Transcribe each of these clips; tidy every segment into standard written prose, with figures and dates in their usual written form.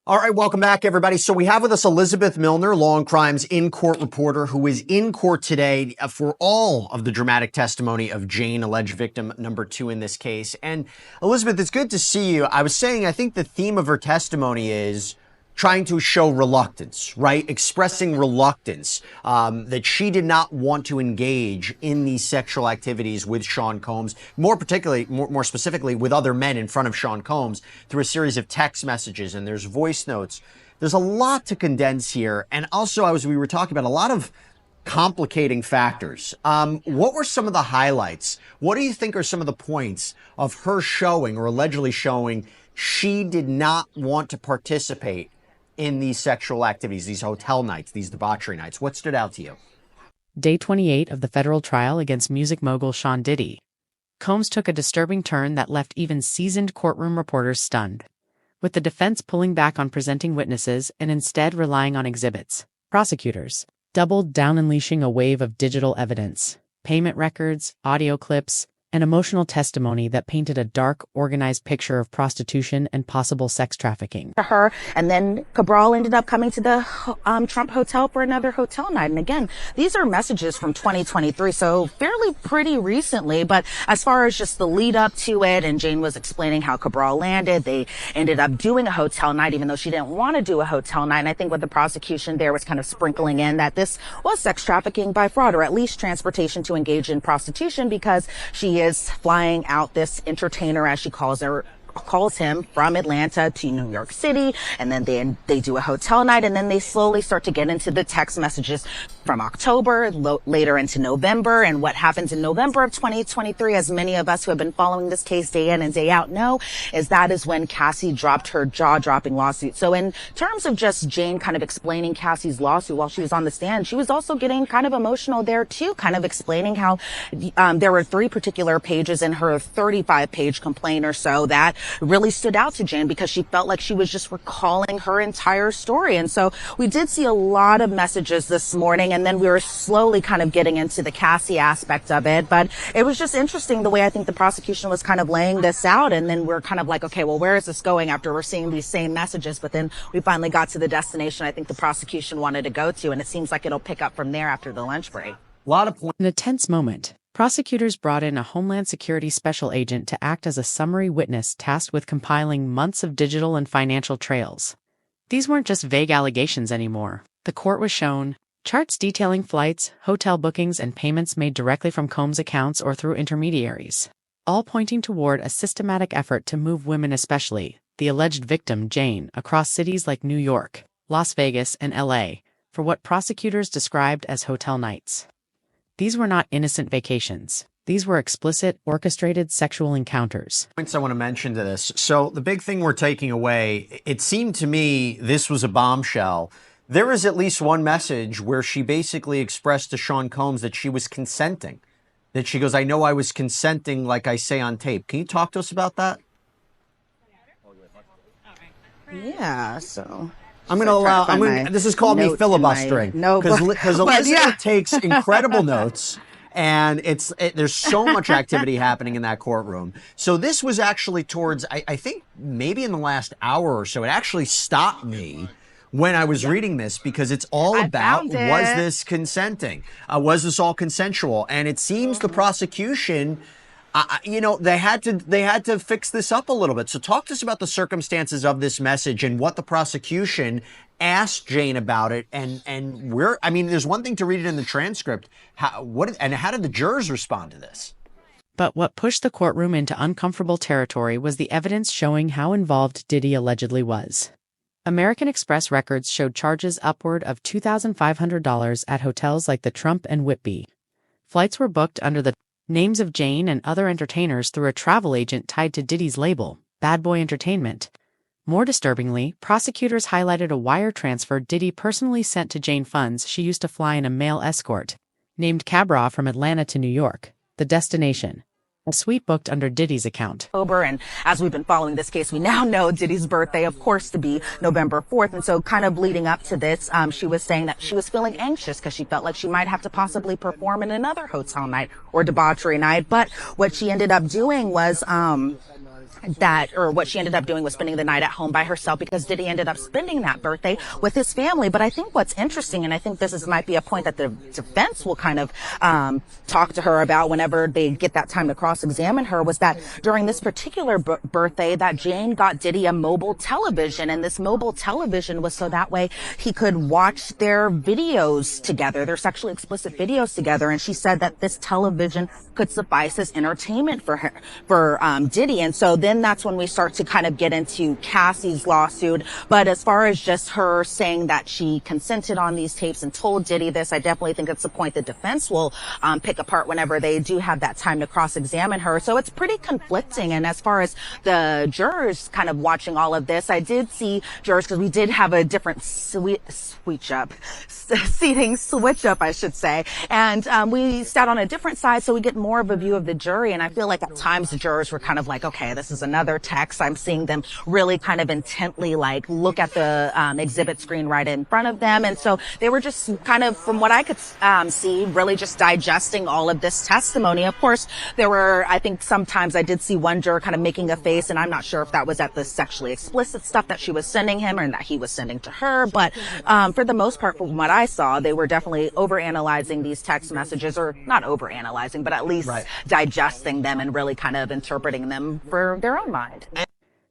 All right, welcome back, everybody. So we have with us Elizabeth Milner, Law and Crimes in-court reporter, who is in court today for all of the dramatic testimony of Jane, alleged victim number 2 in this case. And Elizabeth, it's good to see you. I was saying, I think the theme of her testimony is trying to show reluctance, right? Expressing reluctance, that she did not want to engage in these sexual activities with Sean Combs, more specifically with other men in front of Sean Combs through a series of text messages, and there's voice notes. There's a lot to condense here. And also, as we were talking about, a lot of complicating factors. What were some of the highlights? What do you think are some of the points of her showing or allegedly showing she did not want to participate in these sexual activities, these hotel nights, these debauchery nights? What stood out to you? Day 28 of the federal trial against music mogul Sean Diddy. Combs took a disturbing turn that left even seasoned courtroom reporters stunned, with the defense pulling back on presenting witnesses and instead relying on exhibits. Prosecutors doubled down, unleashing a wave of digital evidence, payment records, audio clips, and emotional testimony that painted a dark, organized picture of prostitution and possible sex trafficking. Her, and then Cabral ended up coming to the Trump Hotel for another hotel night. And again, these are messages from 2023, so fairly pretty recently. But as far as just the lead up to it, and Jane was explaining how Cabral landed, they ended up doing a hotel night, even though she didn't want to do a hotel night. And I think what the prosecution there was kind of sprinkling in that this was sex trafficking by fraud, or at least transportation to engage in prostitution, because she is flying out this entertainer, as she calls him, from Atlanta to New York City, and then they do a hotel night, and then they slowly start to get into the text messages from October, later into November. And what happens in November of 2023, as many of us who have been following this case day in and day out know, is that is when Cassie dropped her jaw-dropping lawsuit. So in terms of just Jane kind of explaining Cassie's lawsuit while she was on the stand, she was also getting kind of emotional there too, kind of explaining how there were 3 particular pages in her 35-page complaint or so that really stood out to Jane, because she felt like she was just recalling her entire story. And so we did see a lot of messages this morning, and then we were slowly kind of getting into the Cassie aspect of it. But it was just interesting the way I think the prosecution was kind of laying this out, and then we're kind of like, okay, well, where is this going after we're seeing these same messages? But then we finally got to the destination I think the prosecution wanted to go to, and it seems like it'll pick up from there after the lunch break. A lot of points. In a tense moment, prosecutors brought in a Homeland Security special agent to act as a summary witness tasked with compiling months of digital and financial trails. These weren't just vague allegations anymore. The court was shown charts detailing flights, hotel bookings, and payments made directly from Combs' accounts or through intermediaries, all pointing toward a systematic effort to move women, especially the alleged victim, Jane, across cities like New York, Las Vegas, and LA, for what prosecutors described as hotel nights. These were not innocent vacations. These were explicit, orchestrated sexual encounters. Points I want to mention to this. So the big thing we're taking away, it seemed to me this was a bombshell. There is at least one message where she basically expressed to Sean Combs that she was consenting. That she goes, I know I was consenting like I say on tape. Can you talk to us about that? Yeah, so I'm going to allow, this is called me filibustering. Because Elizabeth takes incredible notes, and there's so much activity happening in that courtroom. So this was actually towards, I think maybe in the last hour or so, it actually stopped me when I was reading this, because it's all about, was this consenting? Was this all consensual? And it seems the prosecution, you know, they had to fix this up a little bit. So talk to us about the circumstances of this message and what the prosecution asked Jane about it. And where, I mean, there's one thing to read it in the transcript. How did the jurors respond to this? But what pushed the courtroom into uncomfortable territory was the evidence showing how involved Diddy allegedly was. American Express records showed charges upward of $2,500 at hotels like the Trump and Whitby. Flights were booked under the names of Jane and other entertainers through a travel agent tied to Diddy's label, Bad Boy Entertainment. More disturbingly, prosecutors highlighted a wire transfer Diddy personally sent to Jane funds she used to fly in a male escort, named Cabra, from Atlanta to New York, the destination. A suite booked under Diddy's account. And as we've been following this case, we now know Diddy's birthday, of course, to be November 4th. And so kind of leading up to this, she was saying that she was feeling anxious because she felt like she might have to possibly perform in another hotel night or debauchery night. But what she ended up doing was or what she ended up doing was spending the night at home by herself because Diddy ended up spending that birthday with his family. But I think what's interesting, and I think might be a point that the defense will kind of talk to her about whenever they get that time to cross-examine her, was that during this particular birthday that Jane got Diddy a mobile television, and this mobile television was so that way he could watch their videos together, their sexually explicit videos together. And she said that this television could suffice as entertainment for Diddy. And so then that's when we start to kind of get into Cassie's lawsuit. But as far as just her saying that she consented on these tapes and told Diddy this, I definitely think it's a point the defense will pick apart whenever they do have that time to cross-examine her. So it's pretty conflicting. And as far as the jurors kind of watching all of this, I did see jurors, because we did have a different seating switch up, I should say. And we sat on a different side, so we get more of a view of the jury. And I feel like at times the jurors were kind of like, okay, this is another text. I'm seeing them really kind of intently like look at the exhibit screen right in front of them. And so they were just kind of, from what I could see, really just digesting all of this testimony. Of course, there were, I think sometimes I did see one juror kind of making a face, and I'm not sure if that was at the sexually explicit stuff that she was sending him or that he was sending to her. But for the most part, from what I saw, they were definitely overanalyzing these text messages, or not overanalyzing, but at least digesting them and really kind of interpreting them for their own mind.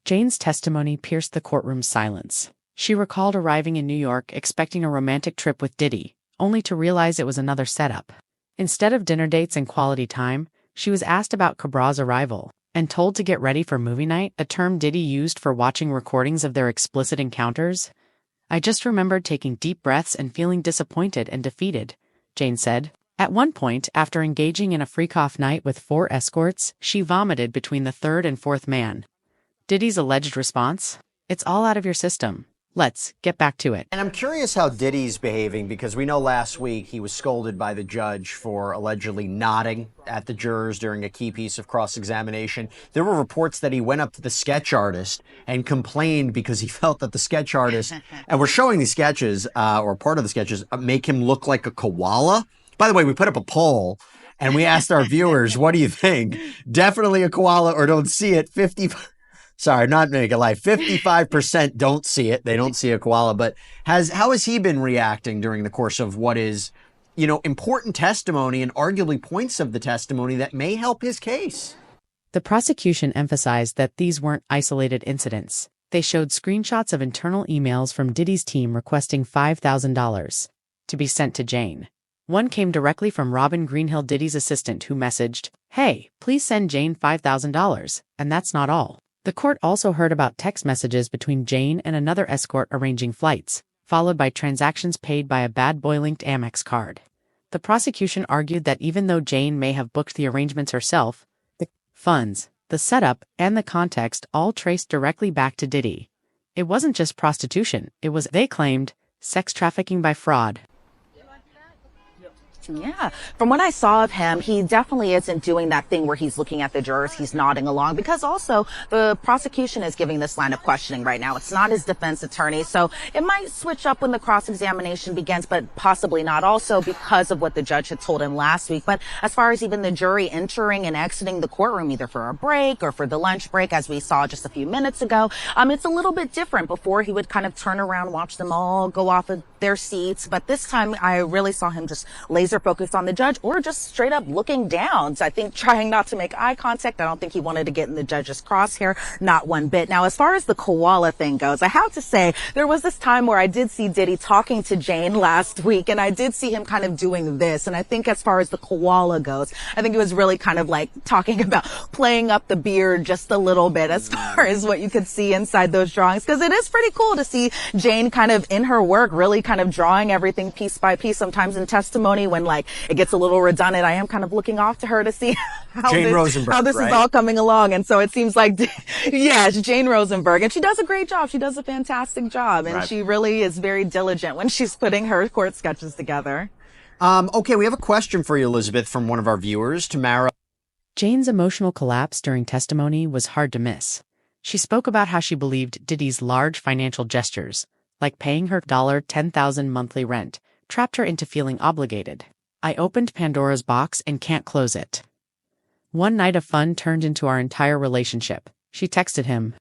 Jane's testimony pierced the courtroom's silence. She recalled arriving in New York expecting a romantic trip with Diddy, only to realize it was another setup. Instead of dinner dates and quality time, she was asked about Cabral's arrival and told to get ready for movie night, a term Diddy used for watching recordings of their explicit encounters. I just remembered taking deep breaths and feeling disappointed and defeated, Jane said. At one point, after engaging in a freak-off night with 4 escorts, she vomited between the third and fourth man. Diddy's alleged response? It's all out of your system. Let's get back to it. And I'm curious how Diddy's behaving, because we know last week he was scolded by the judge for allegedly nodding at the jurors during a key piece of cross-examination. There were reports that he went up to the sketch artist and complained because he felt that the sketch artist, and we're showing these sketches, or part of the sketches, make him look like a koala. By the way, we put up a poll and we asked our viewers, what do you think? Definitely a koala or don't see it. Sorry, not make a lie. 55% don't see it. They don't see a koala. But how has he been reacting during the course of what is, important testimony and arguably points of the testimony that may help his case? The prosecution emphasized that these weren't isolated incidents. They showed screenshots of internal emails from Diddy's team requesting $5,000 to be sent to Jane. One came directly from Robin Greenhill, Diddy's assistant, who messaged, "Hey, please send Jane $5,000. And that's not all. The court also heard about text messages between Jane and another escort arranging flights, followed by transactions paid by a bad boy-linked Amex card. The prosecution argued that even though Jane may have booked the arrangements herself, the funds, the setup, and the context all traced directly back to Diddy. It wasn't just prostitution, it was, they claimed, sex trafficking by fraud. Yeah. From what I saw of him, he definitely isn't doing that thing where he's looking at the jurors, he's nodding along, because also the prosecution is giving this line of questioning right now. It's not his defense attorney. So it might switch up when the cross-examination begins, but possibly not, also because of what the judge had told him last week. But as far as even the jury entering and exiting the courtroom, either for a break or for the lunch break, as we saw just a few minutes ago, it's a little bit different. Before, he would kind of turn around, watch them all go off of their seats. But this time I really saw him just laser focused on the judge, or just straight up looking down. So I think trying not to make eye contact. I don't think he wanted to get in the judge's crosshair, not one bit. Now, as far as the koala thing goes, I have to say there was this time where I did see Diddy talking to Jane last week, and I did see him kind of doing this. And I think as far as the koala goes, I think it was really kind of like talking about playing up the beard just a little bit as far as what you could see inside those drawings, because it is pretty cool to see Jane kind of in her work really kind of drawing everything piece by piece. Sometimes in testimony, when like it gets a little redundant, I am kind of looking off to her to see how this is all coming along. And so it seems like, yeah, it's Jane Rosenberg, and she does a great job. She does a fantastic job, and she really is very diligent when she's putting her court sketches together. Okay, we have a question for you, Elizabeth, from one of our viewers, Tamara. Jane's emotional collapse during testimony was hard to miss. She spoke about how she believed Diddy's large financial gestures, like paying her $10,000 monthly rent, trapped her into feeling obligated. I opened Pandora's box and can't close it. One night of fun turned into our entire relationship, she texted him.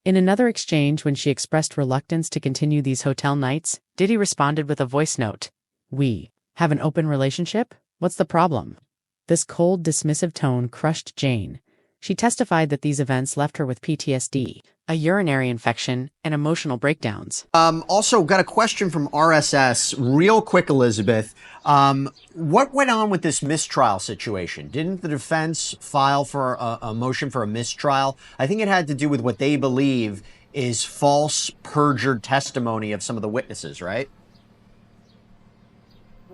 In another exchange, when she expressed reluctance to continue these hotel nights, Diddy responded with a voice note. We have an open relationship? What's the problem? This cold, dismissive tone crushed Jane. She testified that these events left her with PTSD, a urinary infection, and emotional breakdowns. Also, got a question from RSS. Real quick, Elizabeth. What went on with this mistrial situation? Didn't the defense file for a motion for a mistrial? I think it had to do with what they believe is false, perjured testimony of some of the witnesses, right?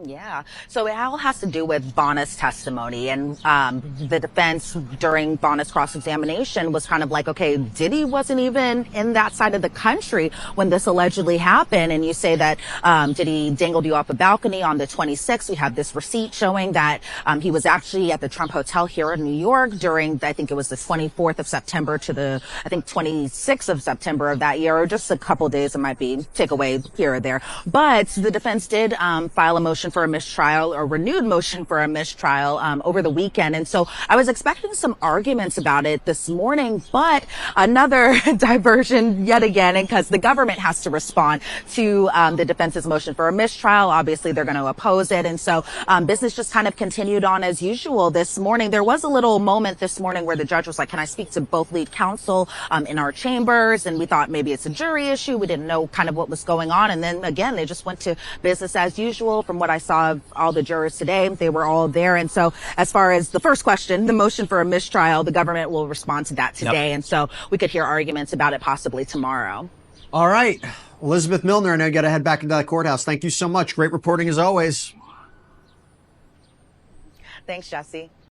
Yeah. So it all has to do with Bonna's testimony, and the defense during Bonna's cross-examination was kind of like, okay, Diddy wasn't even in that side of the country when this allegedly happened. And you say that Diddy dangled you off a balcony on the 26th. We have this receipt showing that he was actually at the Trump Hotel here in New York during, I think it was the 24th of September to the, I think, 26th of September of that year, or just a couple days. It might be takeaway here or there. But the defense did file a motion for a mistrial, or renewed motion for a mistrial over the weekend. And so I was expecting some arguments about it this morning, but another diversion yet again, because the government has to respond to the defense's motion for a mistrial. Obviously, they're going to oppose it. And so business just kind of continued on as usual this morning. There was a little moment this morning where the judge was like, can I speak to both lead counsel in our chambers? And we thought maybe it's a jury issue. We didn't know kind of what was going on. And then again, they just went to business as usual. From what I saw of all the jurors today, they were all there. And so as far as the first question, the motion for a mistrial, the government will respond to that today. Yep. And so we could hear arguments about it possibly tomorrow. All right. Elizabeth Milner, I know you got to head back into that courthouse. Thank you so much. Great reporting as always. Thanks, Jesse.